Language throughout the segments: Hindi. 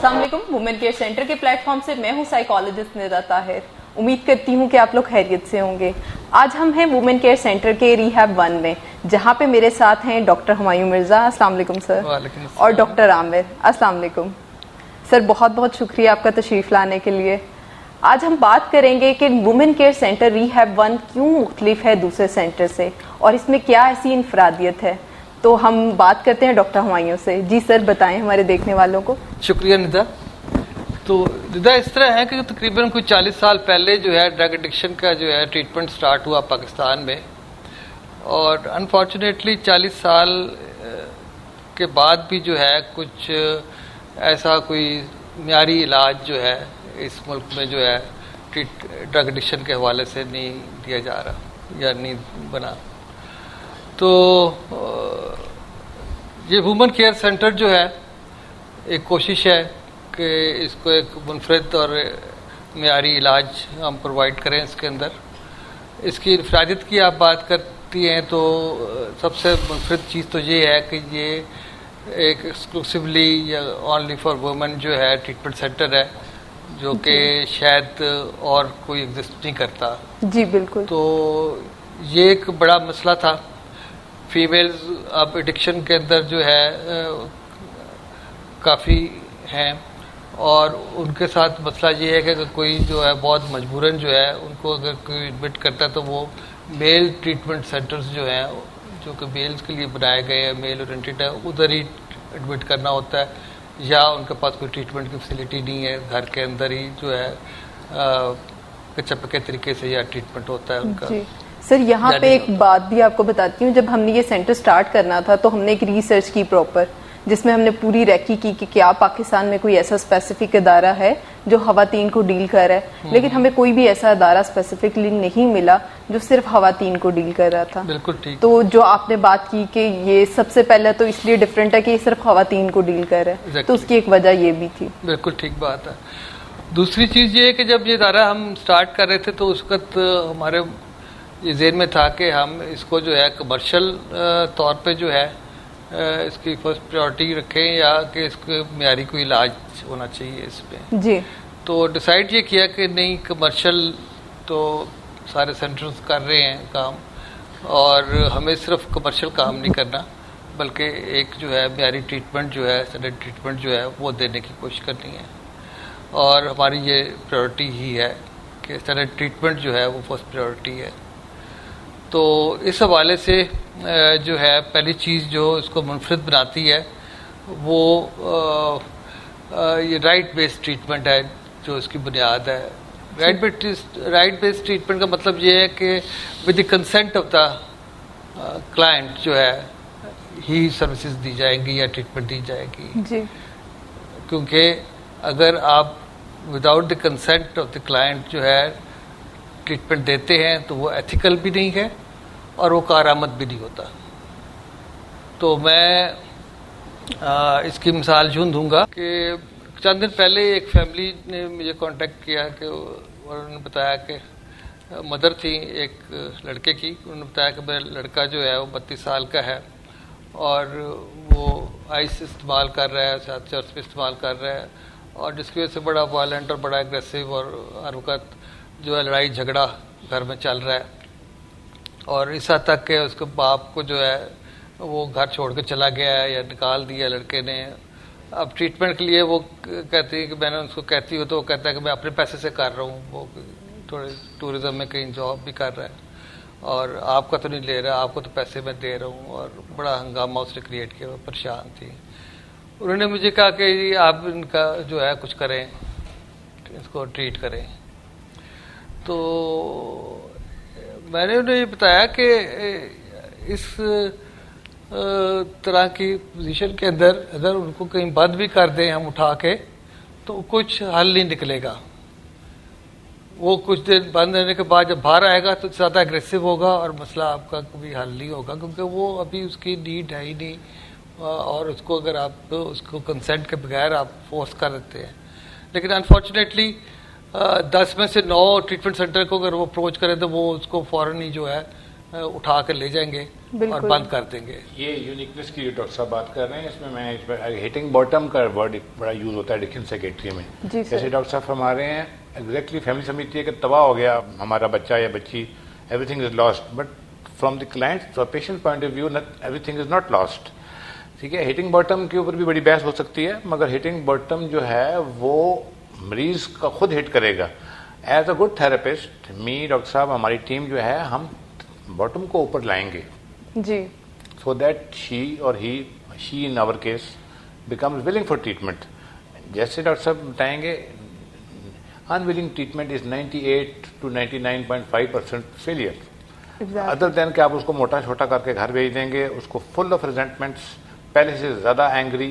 अस्सलाम वालेकुम। वुमेन केयर सेंटर के प्लेटफॉर्म से मैं हूं साइकोलॉजिस्ट निदा ताहिर। उम्मीद करती हूं कि आप लोग खैरियत से होंगे। आज हम हैं वुमेन केयर सेंटर के रिहैब 1 में, जहां पे मेरे साथ हैं डॉक्टर हुमायूं मिर्ज़ा। अस्सलाम वालेकुम सर। और डॉक्टर आमिर। अस्सलाम वालेकुम सर। बहुत बहुत शुक्रिया आपका तशरीफ़ लाने के लिए। आज हम बात करेंगे कि वुमेन केयर सेंटर रिहैब 1 क्यों मुख्तलिफ है दूसरे सेंटर से और इसमें क्या ऐसी इनफरादियत है। तो हम बात करते हैं डॉक्टर हुमायूं से। जी सर, बताएं हमारे देखने वालों को। शुक्रिया निदा। तो निदा, इस तरह है कि तकरीबन कोई 40 साल पहले जो है ड्रग एडिक्शन का जो है ट्रीटमेंट स्टार्ट हुआ पाकिस्तान में, और अनफॉर्चुनेटली 40 साल के बाद भी जो है कुछ ऐसा कोई मियारी इलाज जो है इस मुल्क में जो है ड्रग एडिक्शन के हवाले से नहीं दिया जा रहा या नहीं बना। तो ये वुमेन केयर सेंटर जो है एक कोशिश है कि इसको एक मुनफरद और मियारी इलाज हम प्रोवाइड करें इसके अंदर। इसकी इनफरादियत की आप बात करती हैं तो सबसे मुनफरद चीज़ तो ये है कि ये एक एक्सक्लूसिवली या ओनली फॉर वुमेन जो है ट्रीटमेंट सेंटर है, जो कि शायद और कोई एग्जिस्ट नहीं करता। जी बिल्कुल। तो ये एक बड़ा मसला था। फीमेल्स अब एडिक्शन के अंदर जो है काफ़ी हैं, और उनके साथ मसला ये है कि अगर कोई जो है बहुत मजबूरन जो है उनको अगर कोई एडमिट करता है तो वो मेल ट्रीटमेंट सेंटर्स जो हैं, जो कि मेल्स के लिए बनाए गए हैं, मेल ओरिएंटेड है, उधर ही एडमिट करना होता है, या उनके पास कोई ट्रीटमेंट की फैसिलिटी नहीं है, घर के अंदर ही जो है कच्चे पक्के तरीके से या ट्रीटमेंट होता है उनका। जी सर, यहाँ पे एक बात भी आपको बताती हूँ। जब हमने ये सेंटर स्टार्ट करना था तो हमने एक रिसर्च की प्रॉपर, जिसमें हमने पूरी रैकी की कि क्या पाकिस्तान में कोई ऐसा स्पेसिफिक इदारा है जो खवातीन को डील कर रहा है, लेकिन हमें कोई भी ऐसा इदारा स्पेसिफिकली नहीं मिला जो सिर्फ खवातीन को डील कर रहा था। बिल्कुल ठीक। तो जो आपने बात की कि ये सबसे पहले तो इसलिए डिफरेंट है कि ये सिर्फ खवातीन को डील कर रहा है, तो उसकी एक वजह ये भी थी। बिल्कुल ठीक बात है। दूसरी चीज़ ये है कि जब ये इदारा हम स्टार्ट कर रहे थे तो उस वक्त हमारे ये ज़हन में था कि हम इसको जो है कमर्शियल तौर पे जो है इसकी फर्स्ट प्रायोरिटी रखें, या कि इसको मियारी कोई इलाज होना चाहिए इस पर। जी। तो डिसाइड ये किया कि नहीं, कमर्शियल तो सारे सेंटर्स कर रहे हैं काम, और हमें सिर्फ कमर्शियल काम नहीं करना, बल्कि एक जो है मियारी ट्रीटमेंट जो है, स्टैंडर्ड ट्रीटमेंट जो है वो देने की कोशिश करनी है, और हमारी ये प्रायोरिटी ही है कि स्टैंडर्ड ट्रीटमेंट जो है वो फर्स्ट प्रायोरिटी है। तो इस हवाले से जो है पहली चीज़ जो इसको मुनफरद बनाती है वो ये राइट बेस्ड ट्रीटमेंट है, जो इसकी बुनियाद है। राइट बेस्ड ट्रीटमेंट का मतलब ये है कि with the consent of the client जो है ही सर्विसेज दी जाएंगी या ट्रीटमेंट दी जाएगी। जी। क्योंकि अगर आप without the consent of the client जो है ट्रीटमेंट देते हैं तो वो एथिकल भी नहीं है और वो कारआमद भी नहीं होता। तो मैं इसकी मिसाल यूँ दूंगा कि चंद दिन पहले एक फैमिली ने मुझे कांटेक्ट किया कि उन्होंने बताया कि मदर थी एक लड़के की। उन्होंने बताया कि मेरा लड़का जो है वो 32 साल का है और वो आइस इस्तेमाल कर रहा है, साथ चर्च में इस्तेमाल कर रहा है, और जिसकी वजह से बड़ा वायलेंट और बड़ा एग्रेसिव और हर वक्त जो है लड़ाई झगड़ा घर में चल रहा है, और इस हद तक के उसके बाप को जो है वो घर छोड़ के चला गया है या निकाल दिया लड़के ने। अब ट्रीटमेंट के लिए वो कहती है कि मैंने उसको कहती हूँ तो वो कहता है कि मैं अपने पैसे से कर रहा हूँ, वो थोड़े टूरिज़्म में कहीं जॉब भी कर रहा है, और आपका तो नहीं ले रहा, आपको तो पैसे मैं दे रहा हूँ, और बड़ा हंगामा उसने क्रिएट किया। वो परेशान थी। उन्होंने मुझे कहा कि आप इनका जो है कुछ करें, इसको ट्रीट करें। तो मैंने उन्हें ये बताया कि इस तरह की पोजीशन के अंदर अगर उनको कहीं बंद भी कर दें हम उठा के तो कुछ हल नहीं निकलेगा। वो कुछ देर बंद होने के बाद जब बाहर आएगा तो ज़्यादा एग्रेसिव होगा और मसला आपका कभी हल नहीं होगा, क्योंकि वो अभी उसकी नीड है ही नहीं, और उसको अगर आप उसको कंसेंट के बगैर आप फोर्स कर देते हैं। लेकिन अनफॉर्चुनेटली 10 में से 9 ट्रीटमेंट सेंटर को अगर वो अप्रोच करें तो वो उसको फ़ौरन ही जो है उठा कर ले जाएंगे और बिल्कुल। बंद कर देंगे। ये यूनिकनेस की जो डॉक्टर साहब बात कर रहे हैं, इसमें मैं इस पर हिटिंग बॉटम का वर्ड बड़ा यूज होता है डिक्शन सेक्रेटरी में। जी सर। जैसे डॉक्टर साहब फरमा रहे हैं, एग्जैक्टली फैमिली समझती है कि तबाह हो गया हमारा बच्चा या बच्ची, everything is lost, but from the client patient point of view everything is not lost. ठीक है, हिटिंग बॉटम के ऊपर भी बड़ी बहस हो सकती है, मगर हिटिंग बॉटम जो है वो मरीज का खुद हिट करेगा। As a good therapist, me doctor साहब, हमारी टीम जो है, हम बॉटम को ऊपर लाएंगे जी। so that she or she in our case becomes willing for treatment. जैसे डॉक्टर साहब बताएंगे, unwilling treatment is 98 to 99.5% failure. Other than कि आप उसको मोटा छोटा करके घर भेज देंगे, उसको फुल ऑफ रिजेंटमेंट्स, पहले से ज़्यादा एंग्री,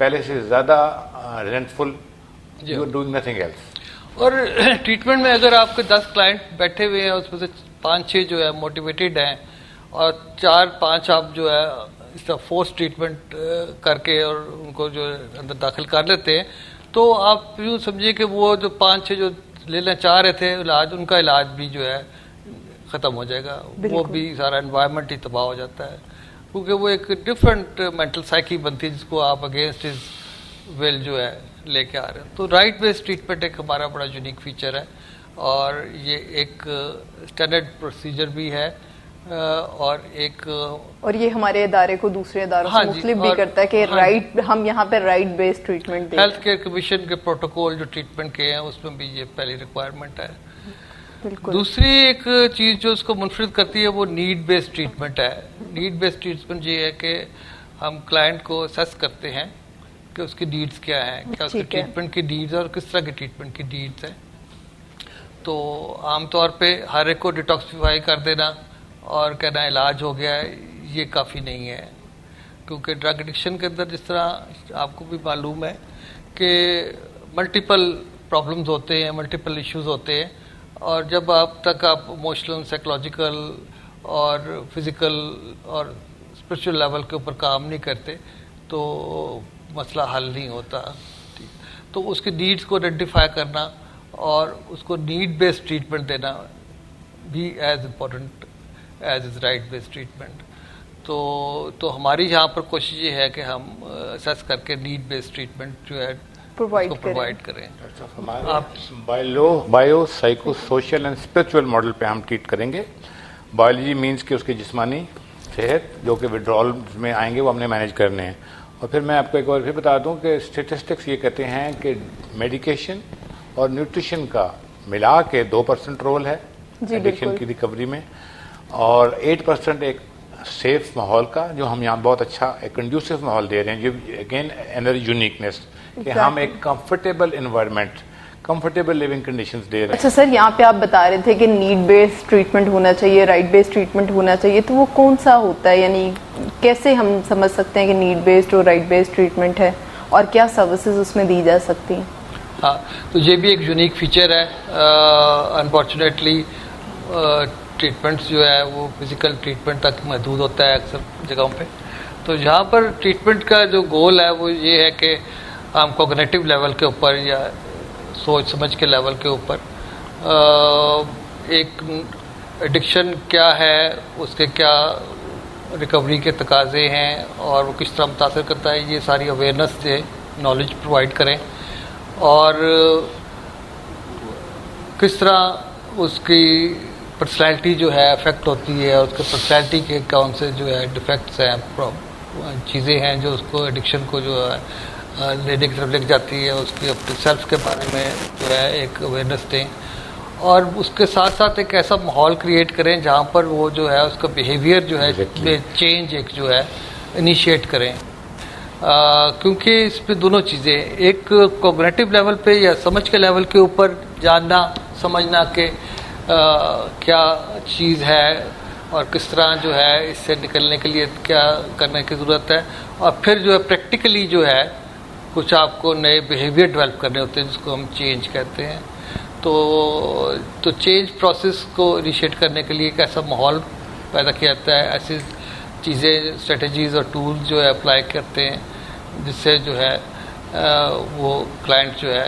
पहले से ज़्यादा resentful, you are doing nothing else. और ट्रीटमेंट में अगर आपके 10 क्लाइंट बैठे हुए हैं, उसमें से 5-6 जो है मोटिवेटेड हैं और 4-5 आप जो है इस तरह फोर्स ट्रीटमेंट करके और उनको जो अंदर दाखिल कर लेते हैं, तो आप यूँ समझिए कि वो जो 5-6 जो लेना चाह रहे थे इलाज, उनका इलाज भी जो है ख़त्म हो जाएगा। वो भी सारा एनवायरनमेंट ही तबाह हो जाता है, क्योंकि वो एक डिफरेंट मेंटल साइकी बनती है जिसको आप अगेंस्ट इज विल जो है लेके आ रहे हैं। तो राइट बेस्ड ट्रीटमेंट एक हमारा बड़ा यूनिक फीचर है और ये एक स्टैंडर्ड प्रोसीजर भी है और एक और ये हमारे इदारे को दूसरे इदारों से मुख्तलिफ भी करता है कि राइट, हम यहाँ पे राइट बेस्ड ट्रीटमेंट दें। हेल्थ केयर कमीशन के प्रोटोकॉल जो ट्रीटमेंट के हैं उसमें भी ये पहली रिक्वायरमेंट है। बिल्कुल। दूसरी एक चीज़ जो उसको मुनफरिद करती है वो नीड बेस्ड ट्रीटमेंट है। नीड बेस्ड ट्रीटमेंट ये है कि हम क्लाइंट को असेस करते हैं कि उसकी नीड्स क्या हैं, क्या उसकी ट्रीटमेंट की नीड्स और किस तरह की ट्रीटमेंट की नीड्स हैं। तो आमतौर पे हर एक को डिटॉक्सिफाई कर देना और कहना इलाज हो गया है, ये काफ़ी नहीं है, क्योंकि ड्रग एडिक्शन के अंदर जिस तरह आपको भी मालूम है कि मल्टीपल प्रॉब्लम्स होते हैं, मल्टीपल इश्यूज होते हैं, और जब आप तक आप इमोशनल, साइकोलॉजिकल और फिज़िकल और स्पिरिचुअल लेवल के ऊपर काम नहीं करते तो मसला हल नहीं होता। तो उसकी नीड्स को आइडेंटिफाई करना और उसको नीड बेस्ड ट्रीटमेंट देना भी as important as is right based treatment. तो हमारी यहाँ पर कोशिश ये है कि हम असेस करके नीड बेस्ड ट्रीटमेंट जो है प्रोवाइड करें। आप bio psycho social and spiritual model पे हम ट्रीट करेंगे। बायोलॉजी मीन्स कि उसकी जिस्मानी सेहत जो कि विड्रॉल में आएंगे वो हमने मैनेज करने हैं। और फिर मैं आपको एक बार फिर बता दूं कि स्टेटिस्टिक्स ये कहते हैं कि मेडिकेशन और न्यूट्रिशन का मिला के 2% रोल है एडिक्शन की रिकवरी में, और 8% एक सेफ माहौल का, जो हम यहाँ बहुत अच्छा एक कंड्यूसिव माहौल दे रहे हैं, जो अगेन एनर्जी यूनिकनेस कि हम एक comfortable environment, comfortable living conditions दे रहे हैं। अच्छा सर, यहाँ पे आप बता रहे थे कि नीड बेस्ड ट्रीटमेंट होना चाहिए, राइट बेस्ड ट्रीटमेंट होना चाहिए, तो वो कौन सा होता है? यानी कैसे हम समझ सकते हैं कि नीड बेस्ड और राइट बेस्ड ट्रीटमेंट है और क्या सर्विसेज उसमें दी जा सकती हैं? हाँ, तो ये भी एक यूनिक फीचर है। अनफॉर्चुनेटली ट्रीटमेंट्स जो है वो फिज़िकल ट्रीटमेंट तक महदूद होता है अक्सर जगहों पे। तो यहाँ पर ट्रीटमेंट का जो गोल है वो ये है कि हम कॉग्निटिव लेवल के ऊपर या सोच समझ के लेवल के ऊपर एक एडिक्शन क्या है, उसके क्या रिकवरी के तकाजे हैं और वो किस तरह मुतासर करता है, ये सारी अवेयरनेस से नॉलेज प्रोवाइड करें और किस तरह उसकी पर्सनैलिटी जो है अफेक्ट होती है, उसके पर्सनैलिटी के कौन से जो है डिफेक्ट्स हैं, चीज़ें हैं जो उसको एडिक्शन को जो है लेने की तरफ लेके जाती है, उसकी अपने सेल्फ के बारे में जो है एक अवेयरनेस दें और उसके साथ साथ एक ऐसा माहौल क्रिएट करें जहाँ पर वो जो है उसका बिहेवियर जो है चेंज एक जो है इनिशिएट करें। क्योंकि इस पे दोनों चीज़ें, एक कॉग्निटिव लेवल पे या समझ के लेवल के ऊपर जानना समझना कि क्या चीज़ है और किस तरह जो है इससे निकलने के लिए क्या करने की ज़रूरत है, और फिर जो है प्रैक्टिकली जो है कुछ आपको नए बिहेवियर डेवलप करने होते हैं जिसको हम चेंज कहते हैं। तो चेंज प्रोसेस को इनिशिएट करने के लिए एक ऐसा माहौल पैदा किया जाता है, ऐसी चीज़ें, स्ट्रेटजीज़ और टूल्स जो है अप्लाई करते हैं जिससे जो है वो क्लाइंट जो है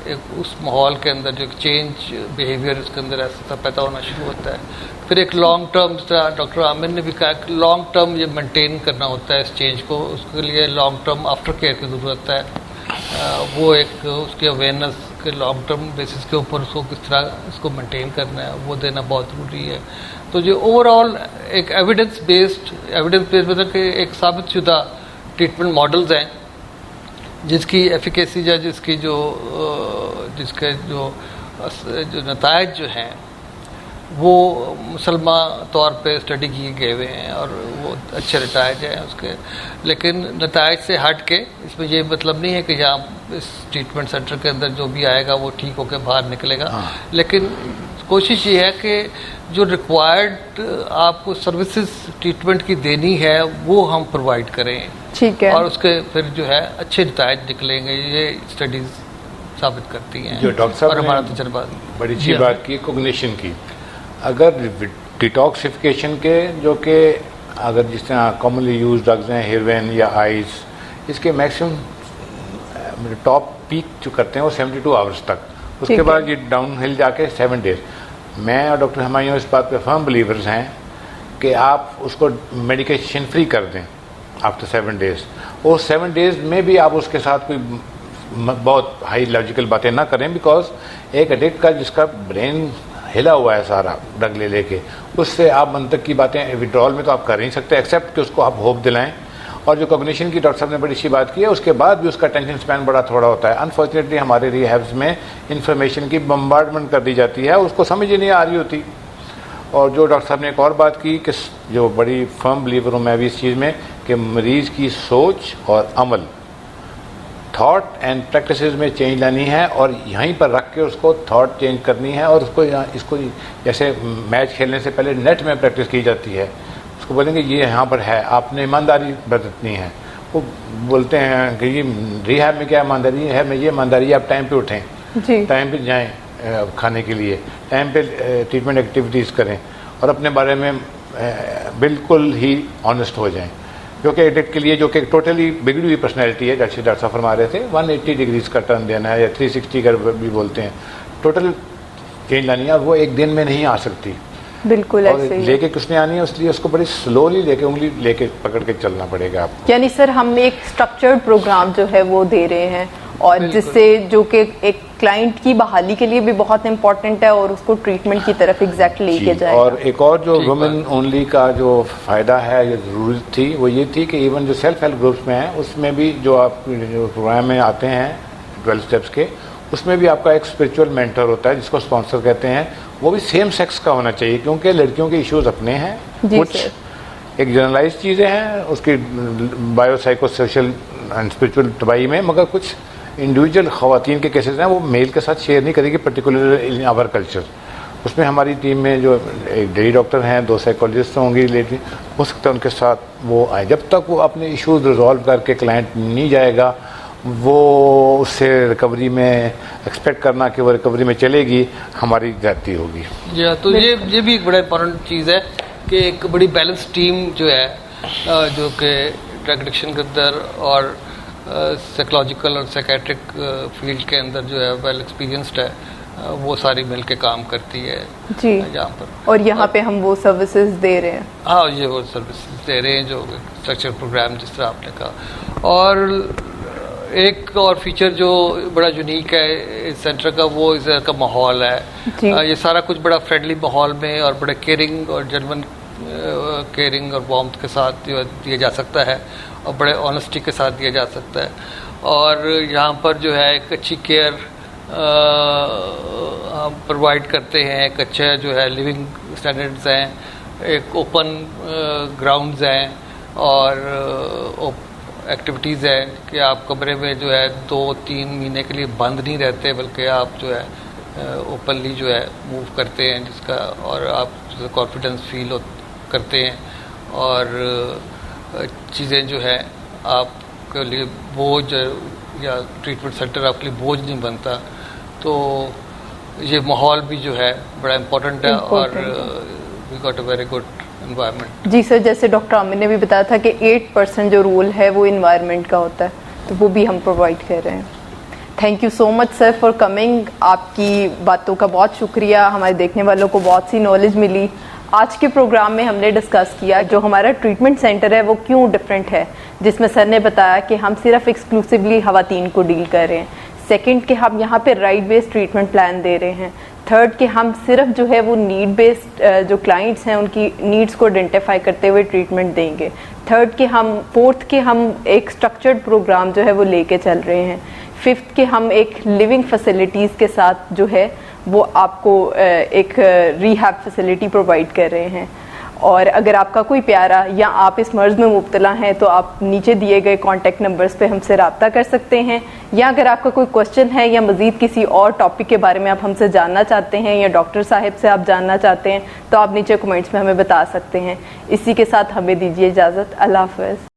एक उस माहौल के अंदर जो चेंज बिहेवियर उसके अंदर ऐसा पैदा होना शुरू होता है। फिर एक लॉन्ग टर्म, डॉक्टर आमिर ने भी कहा कि लॉन्ग टर्म ये मेंटेन करना होता है इस चेंज को, उसके लिए लॉन्ग टर्म आफ्टर केयर की ज़रूरत है। वो एक उसकी अवेयरनेस के लॉन्ग टर्म बेसिस के ऊपर उसको किस तरह इसको मेंटेन करना है वो देना बहुत ज़रूरी है। तो जो ओवरऑल एक एविडेंस बेस्ड मतलब कि एक साबित शुदा ट्रीटमेंट मॉडल्स हैं जिसकी एफिकेसी या जिसके जो नतायज जो हैं वो मुसलमा तौर पे स्टडी किए गए हुए हैं और वो अच्छे नतायज हैं उसके। लेकिन नतायज से हट के इसमें ये मतलब नहीं है कि यहाँ इस ट्रीटमेंट सेंटर के अंदर जो भी आएगा वो ठीक होकर बाहर निकलेगा। लेकिन कोशिश ये है कि जो रिक्वायर्ड आपको सर्विसेज ट्रीटमेंट की देनी है वो हम प्रोवाइड करें, ठीक है, और उसके फिर जो है अच्छे नतायज निकलेंगे, ये स्टडीज़ साबित करती हैं। जो डॉक्टर साहब और हमारा ने तजर्बा बड़ी अच्छी बात की कोग्निशन की, अगर डिटॉक्सिफिकेशन के जो कि अगर जिस तरह कॉमनली यूज ड्रग्स हैं हेरोइन या आइस, इसके मैक्सिमम टॉप पीक जो करते हैं वो 72 आवर्स तक, उसके बाद ये डाउन हिल जाके 7 डेज। मैं और डॉक्टर हुमायूं इस बात पे फर्म बिलीवर्स हैं कि आप उसको मेडिकेशन फ्री कर दें आफ्टर 7 डेज। और 7 डेज में भी आप उसके साथ कोई बहुत हाई लॉजिकल बातें ना करें, बिकॉज एक एडिक्ट का जिसका ब्रेन हिला हुआ है सारा ड्रग ले लेके, उससे आप मंतक की बातें विड्रॉल में तो आप कर नहीं सकते एक्सेप्ट कि उसको आप होप दिलाएं। और जो कॉग्निशन की डॉक्टर साहब ने बड़ी अच्छी बात की है, उसके बाद भी उसका टेंशन स्पैन बड़ा थोड़ा होता है। अनफॉर्चुनेटली हमारे रिहैब्स में इंफॉर्मेशन की बम्बार्डमेंट कर दी जाती है, उसको समझ ही नहीं आ रही होती। और जो डॉक्टर साहब ने एक और बात की कि जो बड़ी फर्म बिलीवर हूँ मैं भी इस चीज़ में कि मरीज़ की सोच और अमल, थॉट एंड प्रैक्टिसेस में चेंज लानी है और यहीं पर रख के उसको थॉट चेंज करनी है। और उसको इसको जैसे मैच खेलने से पहले नेट में प्रैक्टिस की जाती है, उसको बोलेंगे ये यहाँ पर है, आपने ईमानदारी बरतनी है। वो बोलते हैं कि ये रिहैब में क्या ईमानदारी है, मैं ये ईमानदारी आप टाइम पे उठें, टाइम पे जाएं खाने के लिए, टाइम पे ट्रीटमेंट एक्टिविटीज़ करें और अपने बारे में बिल्कुल ही ऑनेस्ट हो जाएं। क्योंकि एडिक्ट के लिए जो कि टोटली बिगड़ी हुई पर्सनैलिटी है, जैसे डॉक्टर साहब फरमा रहे थे 180 डिग्रीज का टर्न देना है या 360 का भी बोलते हैं, टोटल चेंज लानी है और वो एक दिन में नहीं आ सकती। बिल्कुल ऐसे ही लेके किसने आनी है, इसलिए उसको बड़ी स्लोली लेके उंगली लेके पकड़ के चलना पड़ेगा आपको। यानी सर हम एक स्ट्रक्चर्ड प्रोग्राम जो है वो दे रहे हैं और जिससे जो कि एक क्लाइंट की बहाली के लिए भी बहुत इंपॉर्टेंट है और उसको ट्रीटमेंट की तरफ एग्जैक्ट लेके जाएगा। और एक और जो वुमेन ओनली का जो फ़ायदा है, ये ज़रूरत थी, वो ये थी कि इवन जो सेल्फ हेल्प ग्रुप्स में है उसमें भी जो आप जो प्रोग्राम में आते हैं 12 स्टेप्स के, उसमें भी आपका एक स्पिरिचुअल मेंटर होता है जिसको स्पॉन्सर कहते हैं, वो भी सेम सेक्स का होना चाहिए क्योंकि लड़कियों के इश्यूज अपने हैं, कुछ एक जनरलाइज चीज़ें हैं उसकी बायोसाइको सोशल एंड स्पिरिचुअल तबाही में, मगर कुछ इंडिविजुअल ख़वातीन के केसेस हैं वो मेल के साथ शेयर नहीं करेगी, पर्टिकुलर इन आवर कल्चर। उसमें हमारी टीम में जो एक लेडी डॉक्टर हैं, 2 साइकोलॉजिस्ट होंगी लेडी, हो सकता है उनके साथ वो आए। जब तक वो अपने इश्यूज रिजॉल्व करके क्लाइंट नहीं जाएगा, वो उससे रिकवरी में एक्सपेक्ट करना कि वो रिकवरी में चलेगी, हमारी जाती होगी। या तो ये भी एक बड़ा इंपॉर्टेंट चीज़ है कि एक बड़ी बैलेंस टीम जो है जो कि ड्रग एडिक्शन के अंदर और साइकोलॉजिकल और साइकेट्रिक फील्ड के अंदर जो है वेल एक्सपीरियंस्ड है, वो सारी मिल के काम करती है जी यहाँ पर। और यहाँ पे हम वो सर्विसेज दे रहे हैं। हाँ, ये वो सर्विसेज दे रहे हैं जो स्ट्रक्चर प्रोग्राम जिस तरह आपने कहा। और एक और फीचर जो बड़ा यूनिक है इस सेंटर का, वो इस का माहौल है। ये सारा कुछ बड़ा फ्रेंडली माहौल में और बड़े केयरिंग और जेन्युइन केयरिंग और वार्मथ के साथ दिया जा सकता है और बड़े ऑनेस्टी के साथ दिया जा सकता है। और यहाँ पर जो है एक अच्छी केयर हम प्रोवाइड करते हैं, एक अच्छा जो है लिविंग स्टैंडर्ड्स हैं, एक ओपन ग्राउंड्स हैं और एक्टिविटीज़ हैं कि आप कमरे में जो है 2-3 महीने के लिए बंद नहीं रहते, बल्कि आप जो है ओपनली जो है मूव करते हैं जिसका, और आप जो कॉन्फिडेंस फील करते हैं और चीज़ें जो है आपके लिए बोझ या ट्रीटमेंट सेंटर आपके लिए बोझ नहीं बनता। तो ये माहौल भी जो है बड़ा इम्पोर्टेंट है और we got a very good environment. जी सर, जैसे डॉक्टर आमिर ने भी बताया था कि 8% जो रोल है वो इन्वायरमेंट का होता है, तो वो भी हम प्रोवाइड कर रहे हैं। Thank you so much sir for coming. आपकी बातों का बहुत शुक्रिया, हमारे देखने वालों को बहुत सी नॉलेज मिली। आज के प्रोग्राम में हमने डिस्कस किया जो हमारा ट्रीटमेंट सेंटर है वो क्यों डिफरेंट है, जिसमें सर ने बताया कि हम सिर्फ एक्सक्लूसिवली खवातीन को डील कर रहे हैं। सेकंड कि हम यहाँ पे राइट बेस्ड ट्रीटमेंट प्लान दे रहे हैं। थर्ड कि हम सिर्फ जो है वो नीड बेस्ड जो क्लाइंट्स हैं उनकी नीड्स को आइडेंटिफाई करते हुए ट्रीटमेंट देंगे। फोर्थ कि हम एक स्ट्रक्चर्ड प्रोग्राम जो है वो लेके चल रहे हैं। फिफ्थ कि हम एक लिविंग फैसिलिटीज़ के साथ जो है वो आपको एक रिहैब फैसिलिटी प्रोवाइड कर रहे हैं। और अगर आपका कोई प्यारा या आप इस मर्ज़ में मुब्तला हैं तो आप नीचे दिए गए कॉन्टैक्ट नंबर्स पे हमसे रब्ता कर सकते हैं, या अगर आपका कोई क्वेश्चन है या मज़ीद किसी और टॉपिक के बारे में आप हमसे जानना चाहते हैं या डॉक्टर साहब से आप जानना चाहते हैं तो आप नीचे कमेंट्स में हमें बता सकते हैं। इसी के साथ हमें दीजिए इजाज़त। अल्लाह हाफ़िज़।